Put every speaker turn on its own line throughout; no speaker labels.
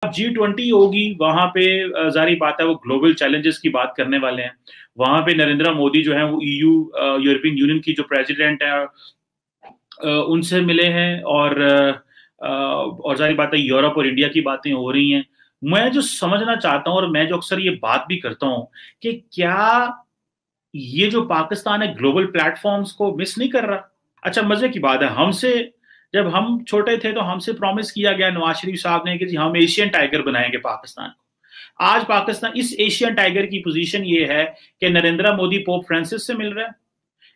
G20 होगी, वहां पे जारी बात है वो ग्लोबल चैलेंजेस की बात करने वाले हैं। वहां पे नरेंद्र मोदी जो है वो ईयू यूरोपियन यूनियन की जो प्रेसिडेंट है उनसे मिले हैं, और जारी बात है यूरोप और इंडिया की बातें हो रही हैं। मैं जो समझना चाहता हूं और मैं जो अक्सर ये बात भी करता हूं कि क्या ये जो पाकिस्तान है ग्लोबल प्लेटफॉर्म्स को मिस नहीं कर रहा। अच्छा, मजे की बात है, हमसे जब हम छोटे थे तो हमसे प्रॉमिस किया गया नवाज शरीफ साहब ने कि जी हम एशियन टाइगर बनाएंगे पाकिस्तान को। आज पाकिस्तान इस एशियन टाइगर की पोजीशन ये है कि नरेंद्र मोदी पोप फ्रांसिस से मिल रहा है,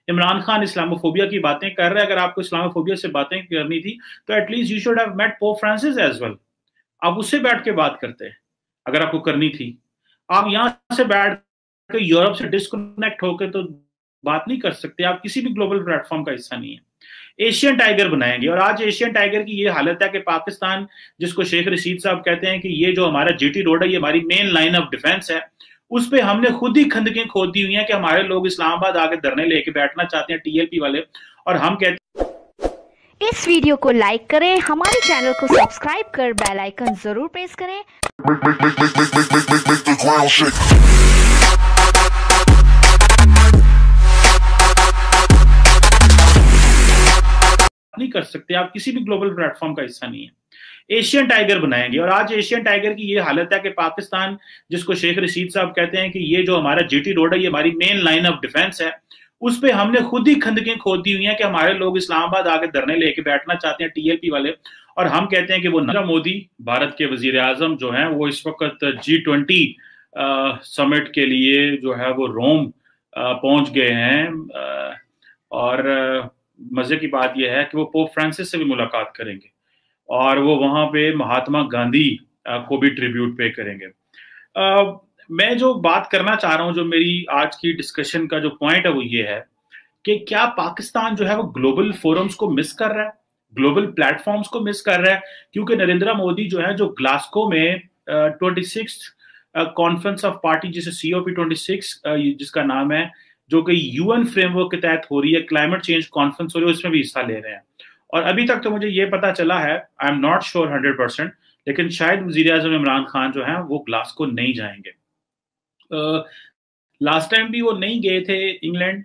इमरान खान इस्लामोफोबिया की बातें कर रहे हैं। अगर आपको इस्लामोफोबिया से बातें करनी थी तो at least you should have met Pope Francis as well. आप उससे बैठ के बात करते हैं अगर आपको करनी थी। आप यहां से बैठ के यूरोप से डिस्कनेक्ट होकर तो बात नहीं कर सकते। आप किसी भी ग्लोबल प्लेटफॉर्म का हिस्सा नहीं है। एशियन टाइगर बनाएंगे, और आज एशियन टाइगर की ये हालत है कि पाकिस्तान, जिसको शेख रशीद साहब कहते हैं कि ये जो हमारा जीटी रोड है ये हमारी मेन लाइन ऑफ डिफेंस है, उस पे हमने खुद ही खंदकें खोद दी हुई हैं कि हमारे लोग इस्लामाबाद आके धरने लेके बैठना चाहते हैं, टीएलपी वाले। और हम कहते
हैं इस वीडियो को लाइक करें, हमारे चैनल को सब्सक्राइब कर बेल आइकन जरूर प्रेस करें।
नहीं कर सकते। आप किसी भी ग्लोबल प्लेटफॉर्म का हिस्सा नहीं है। एशियन टाइगर बनाएंगे, और आज एशियन टाइगर की ये हालत है कि पाकिस्तान, जिसको शेख रशीद साहब कहते हैं कि ये जो हमारा जीटी रोड है ये हमारी मेन लाइन ऑफ डिफेंस है, उस पे हमने खुद ही खंदकें खोद दी हुई हैं कि हमारे लोग इस्लामाबाद आके धरने लेके बैठना चाहते हैं, टीएलपी वाले। और हम कहते हैं कि वो नरेंद्र मोदी, भारत के वजीर आजम जो हैं, वो इस वक्त G20 समिट के लिए जो है वो रोम पहुंच गए हैं। और मजे की बात यह है कि वो पोप फ्रांसिस से भी मुलाकात करेंगे, और वो वहां पे महात्मा गांधी को भी ट्रिब्यूट पे करेंगे। मैं जो बात करना चाह रहा हूं, जो मेरी आज की डिस्कशन का जो पॉइंट है वो ये है कि क्या पाकिस्तान जो है वो ग्लोबल फोरम्स को मिस कर रहा है, ग्लोबल प्लेटफॉर्म्स को मिस कर रहा है। क्योंकि नरेंद्र मोदी जो है, जो ग्लासगो में 26 कॉन्फ्रेंस ऑफ पार्टी, जिसे COP26 जिसका नाम है, जो कि यूएन फ्रेमवर्क के तहत हो रही है, क्लाइमेट चेंज कॉन्फ्रेंस हो रही है, उसमें भी हिस्सा ले रहे हैं। और अभी तक तो मुझे ये पता चला है, आई एम नॉट श्योर 100%, लेकिन शायद वजीर आजम इमरान खान जो है वो ग्लासगो नहीं जाएंगे। लास्ट टाइम भी वो नहीं गए थे इंग्लैंड,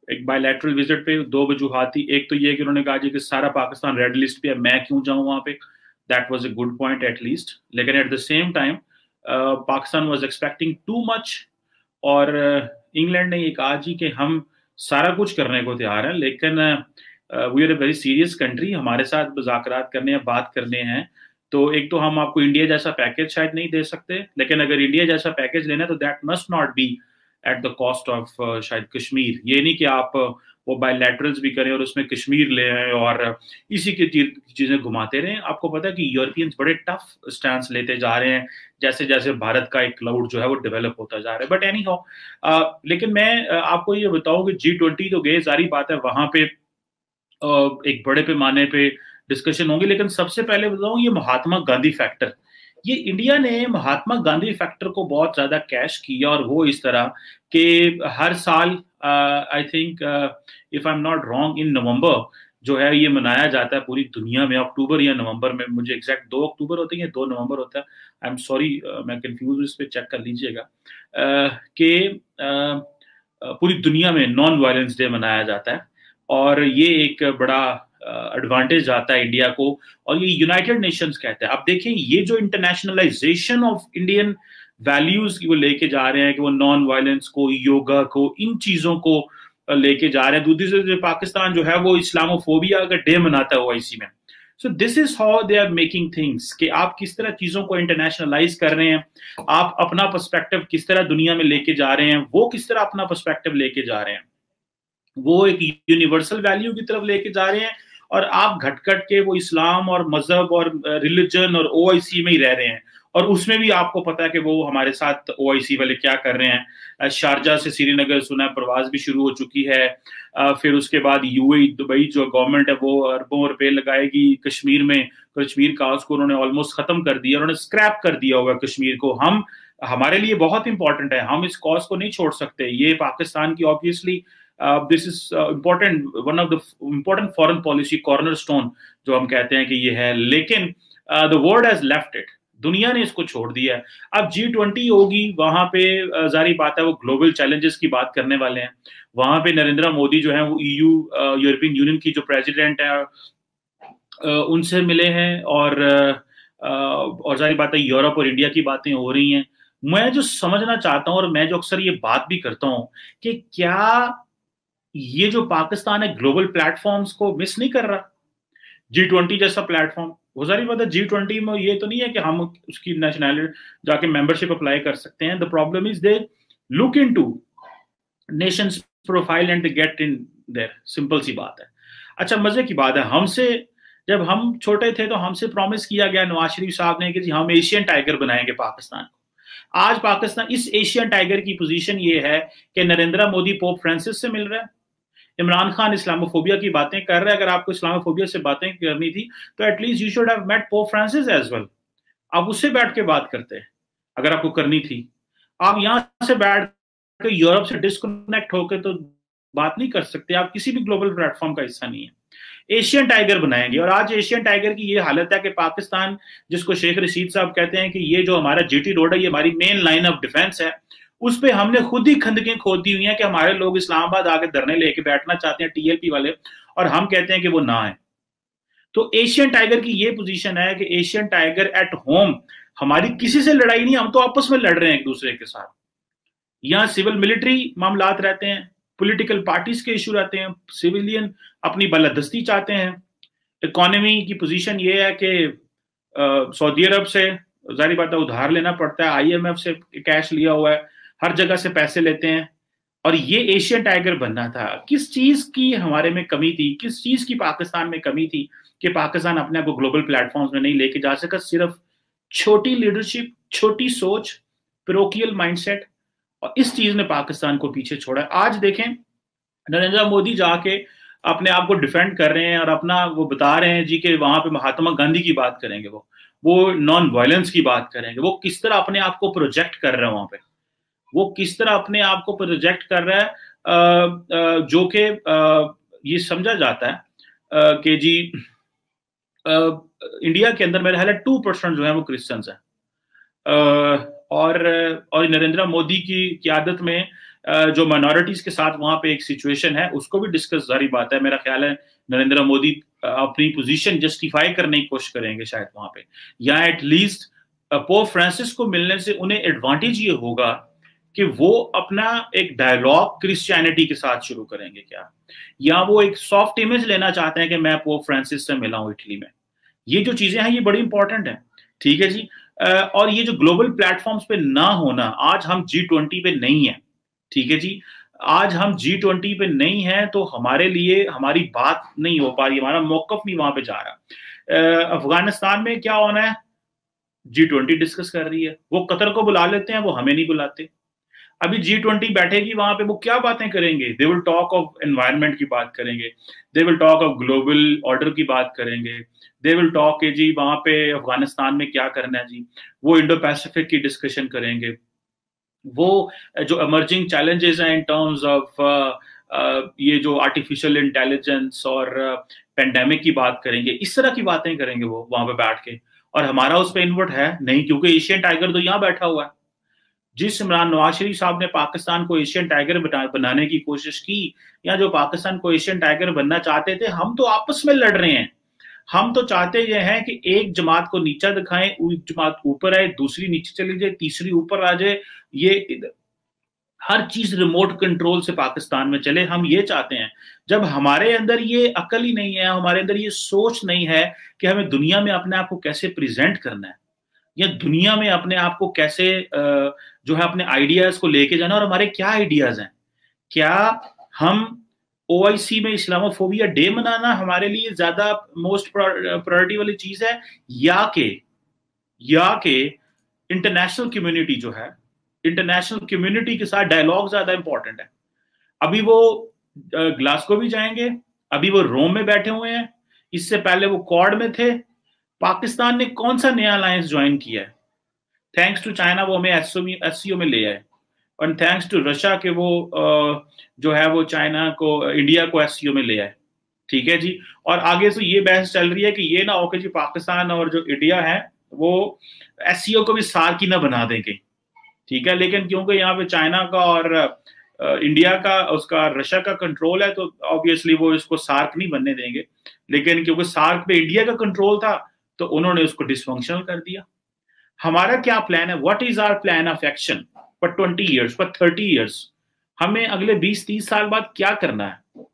एक बायलैटरल विजिट पे। दो वजूहात थी। एक तो ये कि उन्होंने कहा जी कि सारा पाकिस्तान रेड लिस्ट पे है, मैं क्यों जाऊं वहां पे। That was a good point at least. लेकिन at the same time Pakistan was expecting too much, और इंग्लैंड ने ये कहा जी कि हम सारा कुछ करने को तैयार हैं, लेकिन we are a very serious country, हमारे साथ मुज़ाकरात करने हैं, बात करने हैं। तो एक तो हम आपको इंडिया जैसा पैकेज शायद नहीं दे सकते, लेकिन अगर इंडिया जैसा पैकेज लेना है तो that must not be at the cost of शायद कश्मीर। ये नहीं कि आप वो बायलैटरल्स भी करें और उसमें कश्मीर ले आए और इसी की चीजें घुमाते रहें। आपको पता है कि यूरोपियंस बड़े टफ स्टैंड लेते जा रहे हैं जैसे जैसे भारत का एक क्लाउड जो है वो डेवलप होता जा रहा है। बट एनी हाउ, लेकिन मैं आपको ये बताऊं कि G20 तो गए, सारी बात है, वहां पे एक बड़े पैमाने पे डिस्कशन होंगे। लेकिन सबसे पहले बताऊं, ये महात्मा गांधी फैक्टर, ये इंडिया ने महात्मा गांधी फैक्टर को बहुत ज्यादा कैश किया, और वो इस तरह कि हर साल I think, if I am not wrong, in November जो है ये मनाया जाता है पूरी दुनिया में। अक्टूबर या नवंबर में, मुझे एग्जैक्ट 2 अक्टूबर होते हैं या 2 नवंबर होता है, आई एम सॉरी, मैं कंफ्यूज, इस पे चेक कर लीजिएगा, कि पूरी दुनिया में नॉन वायलेंस डे मनाया जाता है। और ये एक बड़ा एडवांटेज आता है इंडिया को, और ये यूनाइटेड नेशंस कहता है। अब देखें, ये जो इंटरनेशनलाइजेशन ऑफ इंडियन वैल्यूज की वो लेके जा रहे हैं, कि वो नॉन वायलेंस को, योगा को, इन चीजों को लेके जा रहे हैं। दूसरी तरफ पाकिस्तान जो है वो इस्लामोफोबिया का डे मनाता है OIC में। So this is how they are making things, कि आप किस तरह चीजों को इंटरनेशनलाइज कर रहे हैं, आप अपना पर्सपेक्टिव किस तरह दुनिया में लेके जा रहे हैं, वो किस तरह अपना पर्सपेक्टिव लेके जा रहे हैं, वो एक यूनिवर्सल वैल्यू की तरफ लेके जा रहे हैं, और आप घटघट के वो इस्लाम और मजहब और रिलीजन और OIC में ही रह रहे हैं। और उसमें भी आपको पता है कि वो हमारे साथ OIC वाले क्या कर रहे हैं। शारजा से श्रीनगर सुना प्रवास भी शुरू हो चुकी है। फिर उसके बाद UAE दुबई जो गवर्नमेंट है वो अरबों रुपए लगाएगी कश्मीर में। कश्मीर का उसको उन्होंने ऑलमोस्ट खत्म कर दिया, उन्होंने स्क्रैप कर दिया होगा कश्मीर को। हम, हमारे लिए बहुत इंपॉर्टेंट है, हम इस कॉज को नहीं छोड़ सकते। ये पाकिस्तान की obviously this is important, one of the important foreign policy cornerstone जो हम कहते हैं कि ये है। लेकिन the world has left it, दुनिया ने इसको छोड़ दिया है। अब G20 होगी, वहां पे जारी बात है वो ग्लोबल चैलेंजेस की बात करने वाले हैं। वहां पे नरेंद्र मोदी जो है वो EU यूरोपियन यूनियन की जो प्रेसिडेंट है उनसे मिले हैं, और जारी बात है यूरोप और इंडिया की बातें हो रही हैं। मैं जो समझना चाहता हूं और मैं जो अक्सर ये बात भी करता हूं कि क्या ये जो पाकिस्तान है ग्लोबल प्लेटफॉर्म्स को मिस नहीं कर रहा? G20 जैसा प्लेटफॉर्म, वो सारी बात है। G20 में ये तो नहीं है कि हम उसकी नेशनैलिटी जाके मेंबरशिप अप्लाई कर सकते हैं। The problem is they look into nations profile and they get in there, simple सी बात है। अच्छा, मजे की बात है, हमसे जब हम छोटे थे तो हमसे प्रॉमिस किया गया नवाज शरीफ साहब ने कि जी हम एशियन टाइगर बनाएंगे पाकिस्तान को। आज पाकिस्तान इस एशियन टाइगर की पोजीशन ये है कि नरेंद्र मोदी पोप फ्रांसिस से मिल रहा है, इमरान खान इस्लामोफोबिया की बातें कर रहे हैं। अगर आपको इस्लामोफोबिया से बातें करनी थी तो at least you should have met Pope Francis as well. आप उससे बैठ के बात करते हैं अगर आपको करनी थी। आप यहां से बैठ के यूरोप से डिस्कनेक्ट होकर तो बात नहीं कर सकते। आप किसी भी ग्लोबल प्लेटफॉर्म का हिस्सा नहीं है। एशियन टाइगर बनाएंगे, और आज एशियन टाइगर की ये हालत है कि पाकिस्तान, जिसको शेख रशीद साहब कहते हैं कि ये जो हमारा GT रोड है ये हमारी मेन लाइन ऑफ डिफेंस है, उस पे हमने खुद ही खंदकें खोद दी हुई हैं कि हमारे लोग इस्लामाबाद आके धरने लेके बैठना चाहते हैं TLP वाले, और हम कहते हैं कि वो ना है। तो एशियन टाइगर की ये पोजीशन है कि एशियन टाइगर एट होम, हमारी किसी से लड़ाई नहीं, हम तो आपस में लड़ रहे हैं एक दूसरे के साथ। यहाँ सिविल मिलिट्री मामलात रहते हैं, पॉलिटिकल पार्टीज के इशू रहते हैं, सिविलियन अपनी बलदस्ती चाहते हैं। इकोनॉमी की पोजीशन ये है कि सऊदी अरब से जारी बात है उधार लेना पड़ता है, IMF से कैश लिया हुआ है, हर जगह से पैसे लेते हैं, और ये एशियन टाइगर बनना था। किस चीज की हमारे में कमी थी, किस चीज की पाकिस्तान में कमी थी कि पाकिस्तान अपने आप को ग्लोबल प्लेटफॉर्म्स में नहीं लेके जा सका? सिर्फ छोटी लीडरशिप, छोटी सोच, पेरोकियल माइंडसेट, और इस चीज ने पाकिस्तान को पीछे छोड़ा है। आज देखें नरेंद्र मोदी जाके अपने आप को डिफेंड कर रहे हैं और अपना वो बता रहे हैं जी कि वहां पे महात्मा गांधी की बात करेंगे, वो नॉन वायलेंस की बात करेंगे। वो किस तरह अपने आप को प्रोजेक्ट कर रहे हैं वहां पे, वो किस तरह अपने आप को प्रोजेक्ट कर रहा है, जो कि ये समझा जाता है कि जी इंडिया के अंदर मेरा ख्याल है 2% जो है वो क्रिश्चियंस है, और नरेंद्र मोदी की क़यादत में जो माइनॉरिटीज के साथ वहां पे एक सिचुएशन है उसको भी डिस्कस जारी बात है। मेरा ख्याल है नरेंद्र मोदी अपनी पोजीशन जस्टिफाई करने की कोशिश करेंगे शायद वहां पे, या एटलीस्ट पोप फ्रांसिस को मिलने से उन्हें एडवांटेज ये होगा कि वो अपना एक डायलॉग क्रिश्चियनिटी के साथ शुरू करेंगे क्या, या वो एक सॉफ्ट इमेज लेना चाहते हैं कि मैं पोप फ्रांसिस से मिला हूं इटली में। ये जो चीजें हैं ये बड़ी इंपॉर्टेंट है, ठीक है जी। और ये जो ग्लोबल प्लेटफॉर्म्स पे ना होना, आज हम G20 पे नहीं है, ठीक है जी, आज हम G20 पे नहीं है तो हमारे लिए हमारी बात नहीं हो पा रही, हमारा मौकफ नहीं वहां पे जा रहा। अफगानिस्तान में क्या होना है, G20 डिस्कस कर रही है, वो कतर को बुला लेते हैं, वो हमें नहीं बुलाते। अभी G20 बैठेगी वहां पे, वो क्या बातें करेंगे? They will talk of environment की बात करेंगे, they will talk of global order की बात करेंगे, दे विल टॉक के जी वहां पे अफगानिस्तान में क्या करना है जी, वो इंडो पैसिफिक की डिस्कशन करेंगे, वो जो इमर्जिंग चैलेंजेस हैं इन टर्म्स ऑफ ये जो आर्टिफिशियल इंटेलिजेंस और पेंडेमिक की बात करेंगे, इस तरह की बातें करेंगे वो वहां पे बैठ के। और हमारा उस पर इन्वर्ट है नहीं, क्योंकि एशियन टाइगर तो यहाँ बैठा हुआ है। जिस इमरान नवाज शरीफ साहब ने पाकिस्तान को एशियन टाइगर बनाने की कोशिश की, या जो पाकिस्तान को एशियन टाइगर बनना चाहते थे, हम तो आपस में लड़ रहे हैं। हम तो चाहते ये हैं कि एक जमात को नीचा दिखाएं, एक जमात ऊपर आए, दूसरी नीचे चली जाए, तीसरी ऊपर आ जाए, ये हर चीज रिमोट कंट्रोल से पाकिस्तान में चले। हम ये चाहते हैं। जब हमारे अंदर ये अकल ही नहीं है, हमारे अंदर ये सोच नहीं है कि हमें दुनिया में अपने आप को कैसे प्रेजेंट करना है, या दुनिया में अपने आप को कैसे जो है अपने आइडियाज को लेके जाना, और हमारे क्या आइडियाज हैं, क्या हम OIC में इस्लामोफोबिया डे मनाना हमारे लिए ज्यादा मोस्ट प्रायोरिटी वाली चीज है, या के इंटरनेशनल कम्युनिटी जो है, इंटरनेशनल कम्युनिटी के साथ डायलॉग ज्यादा इंपॉर्टेंट है। अभी वो ग्लासगो भी जाएंगे, अभी वो रोम में बैठे हुए हैं, इससे पहले वो क्वाड में थे। पाकिस्तान ने कौन सा नया अलायंस ज्वाइन किया है? थैंक्स टू चाइना वो हमें SCO में ले आए, और थैंक्स टू रशिया के वो जो है वो चाइना को, इंडिया को SCO में ले आए, ठीक है जी। और आगे से ये बहस चल रही है कि ये ना हो कि जी पाकिस्तान और जो इंडिया है वो एससीओ को भी सार्क ही ना बना देंगे, ठीक है। लेकिन क्योंकि यहाँ पे चाइना का और इंडिया का, उसका रशिया का कंट्रोल है, तो ऑब्वियसली वो इसको सार्क नहीं बनने देंगे। लेकिन क्योंकि सार्क पे इंडिया का कंट्रोल था तो उन्होंने उसको डिसफंक्शनल कर दिया। हमारा क्या प्लान है? What is our plan of action for 20 years, for 30 years? हमें अगले 20-30 साल बाद क्या करना है?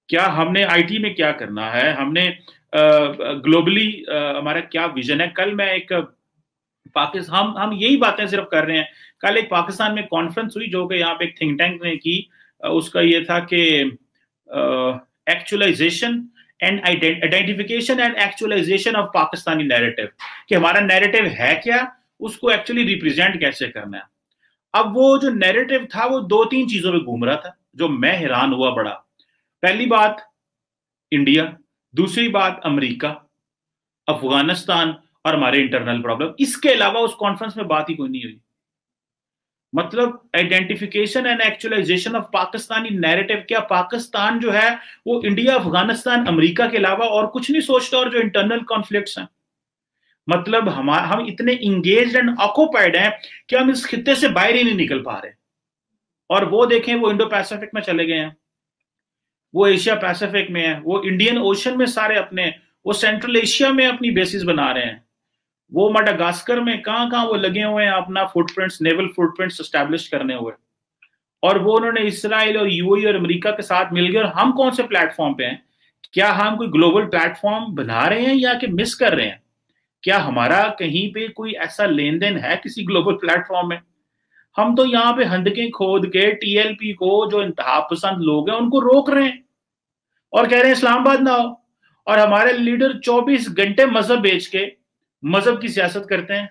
क्या हमने आईटी में क्या करना है? हमने ग्लोबली हमारा क्या विजन है? कल मैं एक पाकिस्तान, हम यही बातें सिर्फ कर रहे हैं। कल एक पाकिस्तान में कॉन्फ्रेंस हुई जो कि यहाँ पे एक थिंक टैंक ने की, उसका ये था कि actualization and identification and actualization of Pakistani narrative, कि हमारा नैरेटिव है क्या, उसको एक्चुअली रिप्रेजेंट कैसे करना है। अब वो जो नैरेटिव था वो 2-3 चीजों पे घूम रहा था जो मैं हैरान हुआ बड़ा। पहली बात इंडिया, दूसरी बात अमेरिका, अफगानिस्तान और हमारे इंटरनल प्रॉब्लम। इसके अलावा उस कॉन्फ्रेंस में बात ही कोई नहीं हुई। मतलब identification and actualization of Pakistani narrative, क्या पाकिस्तान जो है वो इंडिया, अफगानिस्तान, अमेरिका के अलावा और कुछ नहीं सोचता, और जो इंटरनल कॉन्फ्लिक्ट्स हैं, मतलब हम इतने इंगेज्ड एंड ऑक्युपाइड हैं कि हम इस खित्ते से बाहर ही नहीं निकल पा रहे। और वो देखें, वो इंडो पैसिफिक में चले गए हैं, वो एशिया पैसिफिक में है, वो इंडियन ओशन में सारे अपने, वो सेंट्रल एशिया में अपनी बेसिस बना रहे हैं, वो मडागास्कर में कहां वो लगे हुए हैं अपना फुटप्रिंट्स, नेवल फुटप्रिंट्स एस्टैब्लिश करने हुए। और वो उन्होंने इसराइल और यूएई और अमेरिका के साथ मिल गए। और हम कौन से प्लेटफॉर्म पे हैं? क्या हम कोई ग्लोबल प्लेटफॉर्म बना रहे हैं या कि मिस कर रहे हैं? क्या हमारा कहीं पे कोई ऐसा लेन देन है किसी ग्लोबल प्लेटफॉर्म में? हम तो यहाँ पे हंदके खोद के टीएलपी को, जो इंतहा पसंद लोग हैं, उनको रोक रहे हैं और कह रहे हैं इस्लामाबाद ना आओ। और हमारे लीडर 24 घंटे मजहब बेच के मजहब की सियासत करते हैं।